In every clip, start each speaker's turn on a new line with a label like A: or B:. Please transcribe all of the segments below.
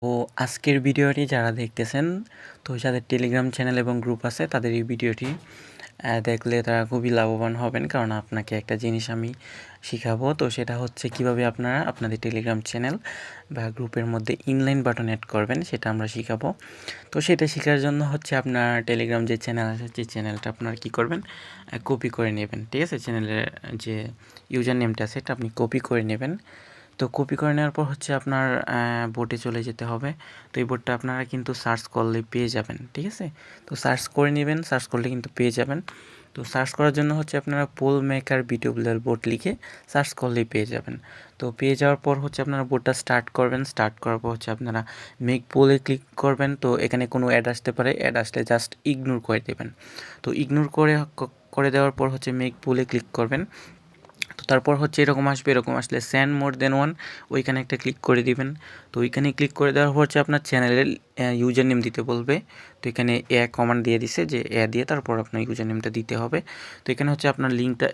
A: তো আজকের ভিডিওটি যারা দেখতেছেন, তো যাদের টেলিগ্রাম চ্যানেল এবং গ্রুপ আছে তাদের এই ভিডিওটি দেখলে তারা খুবই লাভবান হবেন। কারণ আপনাকে একটা জিনিস আমি শিখাবো, তো সেটা হচ্ছে কিভাবে আপনারা আপনাদের টেলিগ্রাম চ্যানেল বা গ্রুপের মধ্যে ইনলাইন বাটন অ্যাড করবেন, সেটা আমরা শিখাবো। তো সেটা শেখার জন্য হচ্ছে আপনার টেলিগ্রাম যে চ্যানেল আছে, যে চ্যানেলটা আপনারা কী করবেন, কপি করে নেবেন। ঠিক আছে, চ্যানেলের যে ইউজার নেমটা আছে এটা আপনি কপি করে নেবেন। তো কপি করে নেওয়ার পর হচ্ছে আপনার বোটে চলে যেতে হবে। তো এই বোটটা আপনারা কিন্তু সার্চ করলে পেয়ে যাবেন। ঠিক আছে, তো সার্চ করে নেবেন, সার্চ করলে কিন্তু পেয়ে যাবেন। তো সার্চ করার জন্য হচ্ছে আপনারা পোল মেকার বিটিউবুলার বোট লিখে সার্চ করলেই পেয়ে যাবেন। তো পেয়ে যাওয়ার পর হচ্ছে আপনারা বোটটা স্টার্ট করবেন। স্টার্ট করার পর হচ্ছে আপনারা মেক পোলে ক্লিক করবেন। তো এখানে কোনো অ্যাড আসতে পারে, অ্যাড আসলে জাস্ট ইগনোর করে দেবেন। তো ইগনোর করে দেওয়ার পর হচ্ছে মেক পোলে ক্লিক করবেন। তো তারপর হচ্ছে এরকম আসবে, এরকম আসলে সেন্ড মোর দেন ওয়ান ওইখানে একটা ক্লিক করে দিবেন। তো ওইখানে ক্লিক করে দেওয়ার পর হচ্ছে আপনার চ্যানেলের ইউজার নেম দিতে বলবে। তো এখানে কমান্ড দিয়ে দিছে যে দিয়ে তারপর আপনার ইউজার নেমটা দিতে হবে। তো এখানে হচ্ছে আপনার লিঙ্কটা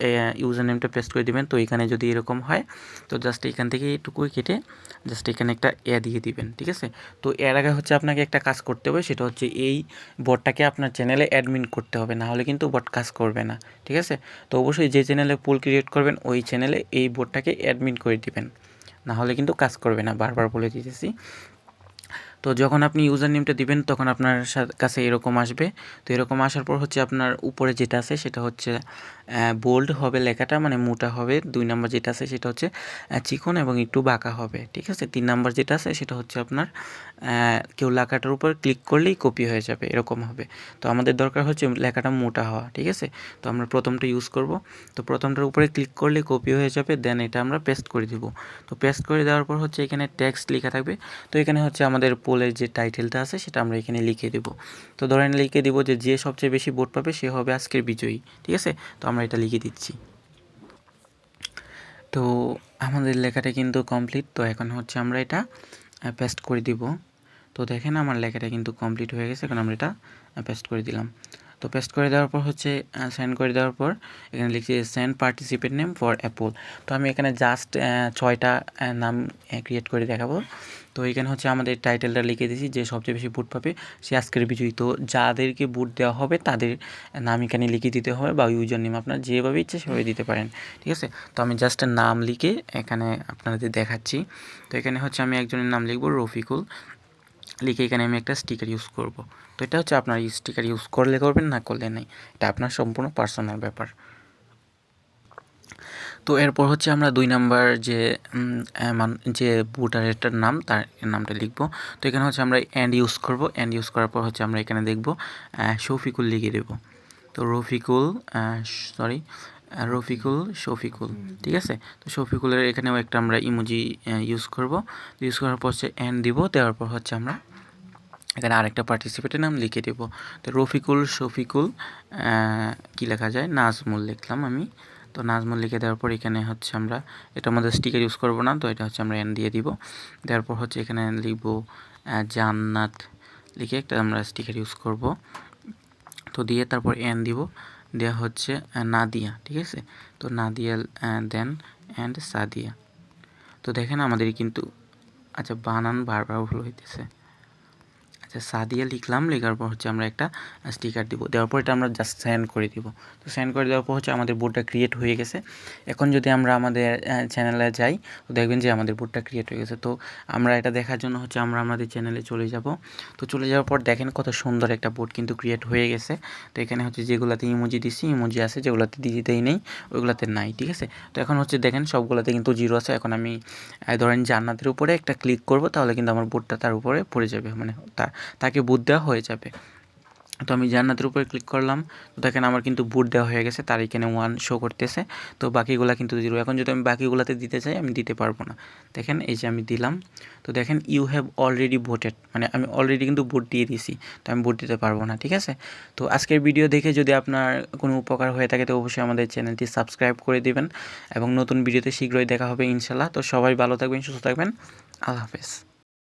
A: ইউজার নেমটা পেস্ট করে দিবেন। তো এখানে যদি এরকম হয় তো জাস্ট এখান থেকে এইটুকুই কেটে জাস্ট এখানে একটা দিয়ে দিবেন। ঠিক আছে, তো এর আগে হচ্ছে আপনাকে একটা কাজ করতে হবে, সেটা হচ্ছে এই বটটাকে আপনার চ্যানেলে অ্যাডমিন করতে হবে, না হলে কিন্তু বট কাজ করবে না। ঠিক আছে, তো অবশ্যই যে চ্যানেলে পুল ক্রিয়েট করবেন ওই চ্যানেলে এই বোর্ডটাকে অ্যাডমিন করে দিবেন, না হলে কিন্তু কাজ করবে না, বারবার বলে দিতেছি। তো যখন আপনি ইউজার নেমটা দিবেন তখন আপনার কাছে এরকম আসবে। তো এরকম আসার পর হচ্ছে আপনার উপরে যেটা আছে সেটা হচ্ছে বোল্ড হবে লেখাটা, মানে মোটা হবে। 2 নাম্বার যেটা আছে সেটা হচ্ছে চিকন এবং একটু বাঁকা হবে। ঠিক আছে, 3 নাম্বার যেটা আছে সেটা হচ্ছে আপনার কেউ লেখাটার উপর ক্লিক করলেই কপি হয়ে যাবে, এরকম হবে। তো আমাদের দরকার হচ্ছে লেখাটা মোটা হওয়া। ঠিক আছে, তো আমরা প্রথমটা ইউজ করব। তো প্রথমটার উপরে ক্লিক করলে কপি হয়ে যাবে, দেন এটা আমরা পেস্ট করে দিব। তো পেস্ট করে দেওয়ার পর হচ্ছে এখানে টেক্সট লেখা থাকবে। তো এখানে হচ্ছে আমাদের পোলের যে টাইটেলটা আছে সেটা আমরা এখানে লিখে দেব। তো ধরেন লিখে দেব যে সবচেয়ে বেশি ভোট পাবে সে হবে আজকের বিজয়ী। ঠিক আছে, তো আমরা এটা লিখে দিচ্ছি। তো আমাদের লেখাটা কিন্তু কমপ্লিট। তো এখন হচ্ছে আমরা এটা পেস্ট করে দিব। তো দেখেন আমার লেখাটা কিন্তু কমপ্লিট হয়ে গেছে, এখন আমরা এটা পেস্ট করে দিলাম। তো পেস্ট করে দেওয়ার পর হচ্ছে সেন্ড করে দেওয়ার পর এখানে লিখছি send participate name for Apple. তো আমি এখানে জাস্ট 6টা নাম ক্রিয়েট করে দেখাবো। তো এখানে হচ্ছে আমাদের টাইটেলটা লিখে দিয়েছি যে সবচেয়ে বেশি বুট পাবে সে আজকের বিজয়ী। তো যাদেরকে বুট দেওয়া হবে তাদের নাম এখানে লিখে দিতে হবে, বা ইউজার নেম আপনার যেভাবে ইচ্ছে সেভাবে দিতে পারেন। ঠিক আছে, তো আমি জাস্ট নাম লিখে এখানে আপনাদের দেখাচ্ছি। তো এখানে হচ্ছে আমি একজনের নাম লিখব রফিকুল, লিখে এখানে আমি একটা স্টিকার ইউজ করব। তো এটা হচ্ছে আপনার স্টিকার ইউজ করলে করবেন, না করলে নেই, এটা আপনার সম্পূর্ণ পার্সোনাল ব্যাপার। তো এরপর হচ্ছে আমরা 2 নাম্বার যে ভোটারেরটার নাম তার নামটা লিখব। তো এখানে হচ্ছে আমরা অ্যান্ড ইউজ করব। অ্যান্ড ইউজ করার পর হচ্ছে আমরা এখানে দেখব শফিকুল লিখে দেব। তো শফিকুল। ঠিক আছে, তো শফিকুলের এখানেও একটা আমরা ইমোজি ইউজ করব। ইউজ করার পর হচ্ছে অ্যান্ড দিব, দেওয়ার পর হচ্ছে আমরা এখানে আরেকটা পার্টিসিপেটের নাম লিখে দেব। তো শফিকুল কী লেখা যায়, নাজমুল লিখলাম আমি। তো নাজমুল লিখে দেওয়ার পর এখানে হচ্ছে আমরা এটার মধ্যে স্টিকার ইউজ করব না, তো এটা হচ্ছে আমরা এন দিয়ে দিব। দেওয়ার পর হচ্ছে এখানে লিখব জান্নাত, লিখে একটা আমরা স্টিকার ইউজ করব। তো দিয়ে তারপর এন দিব, দেওয়া হচ্ছে নাদিয়া। ঠিক আছে, তো নাদিয়া দেন অ্যান্ড সাদিয়া। তো দেখেন আমাদের কিন্তু আচ্ছা বানান বারবার ভুল হইতেছে। আচ্ছা সাদিয়া লিখলাম, লেখার পর হচ্ছে আমরা একটা স্টিকার দিব, দেওয়ার পর এটা আমরা জাস্ট সেন্ড করে দিব। তো সেন্ড করে দেওয়ার পর হচ্ছে আমাদের বোর্ডটা ক্রিয়েট হয়ে গেছে। এখন যদি আমরা আমাদের চ্যানেলে যাই তো দেখবেন যে আমাদের বোর্ডটা ক্রিয়েট হয়ে গেছে। তো আমরা এটা দেখার জন্য হচ্ছে আমরা আমাদের চ্যানেলে চলে যাব। তো চলে যাওয়ার পর দেখেন কত সুন্দর একটা বোর্ড কিন্তু ক্রিয়েট হয়ে গেছে। তো এখানে হচ্ছে যেগুলোতে ইমোজি দিচ্ছি, ইমোজি আছে, যেগুলোতে দিতেই নেই ওইগুলোতে নাই। ঠিক আছে, তো এখন হচ্ছে দেখেন সবগুলোতে কিন্তু জিরো আছে। এখন আমি ধরেন জান্নাতের উপরে একটা ক্লিক করব, তাহলে কিন্তু আমার বোর্ডটা তার উপরে পড়ে যাবে, মানে তাকে বুট দেওয়া হয়ে যাবে। তো আমি জান্নাতের উপরে ক্লিক করলাম, তো দেখেন আমার কিন্তু বুট দেওয়া হয়ে গেছে, তার এখানে 1 শো করতেছে। তো বাকিগুলা কিন্তু 0। এখন যদি আমি বাকিগুলাতে দিতে চাই আমি দিতে পারবো না। দেখেন এই যে আমি দিলাম, তো দেখেন ইউ হ্যাভ অলরেডি ভোটেড, মানে আমি অলরেডি কিন্তু ভোট দিয়ে দিয়েছি, তো আমি ভোট দিতে পারবো না। ঠিক আছে, তো আজকের ভিডিও দেখে যদি আপনার কোনো উপকার হয়ে থাকে তো অবশ্যই আমাদের চ্যানেলটি সাবস্ক্রাইব করে দিবেন, এবং নতুন ভিডিওতে শীঘ্রই দেখা হবে ইনশাল্লাহ। তো সবাই ভালো থাকবেন, সুস্থ থাকবেন, আল্লাহ হাফেজ।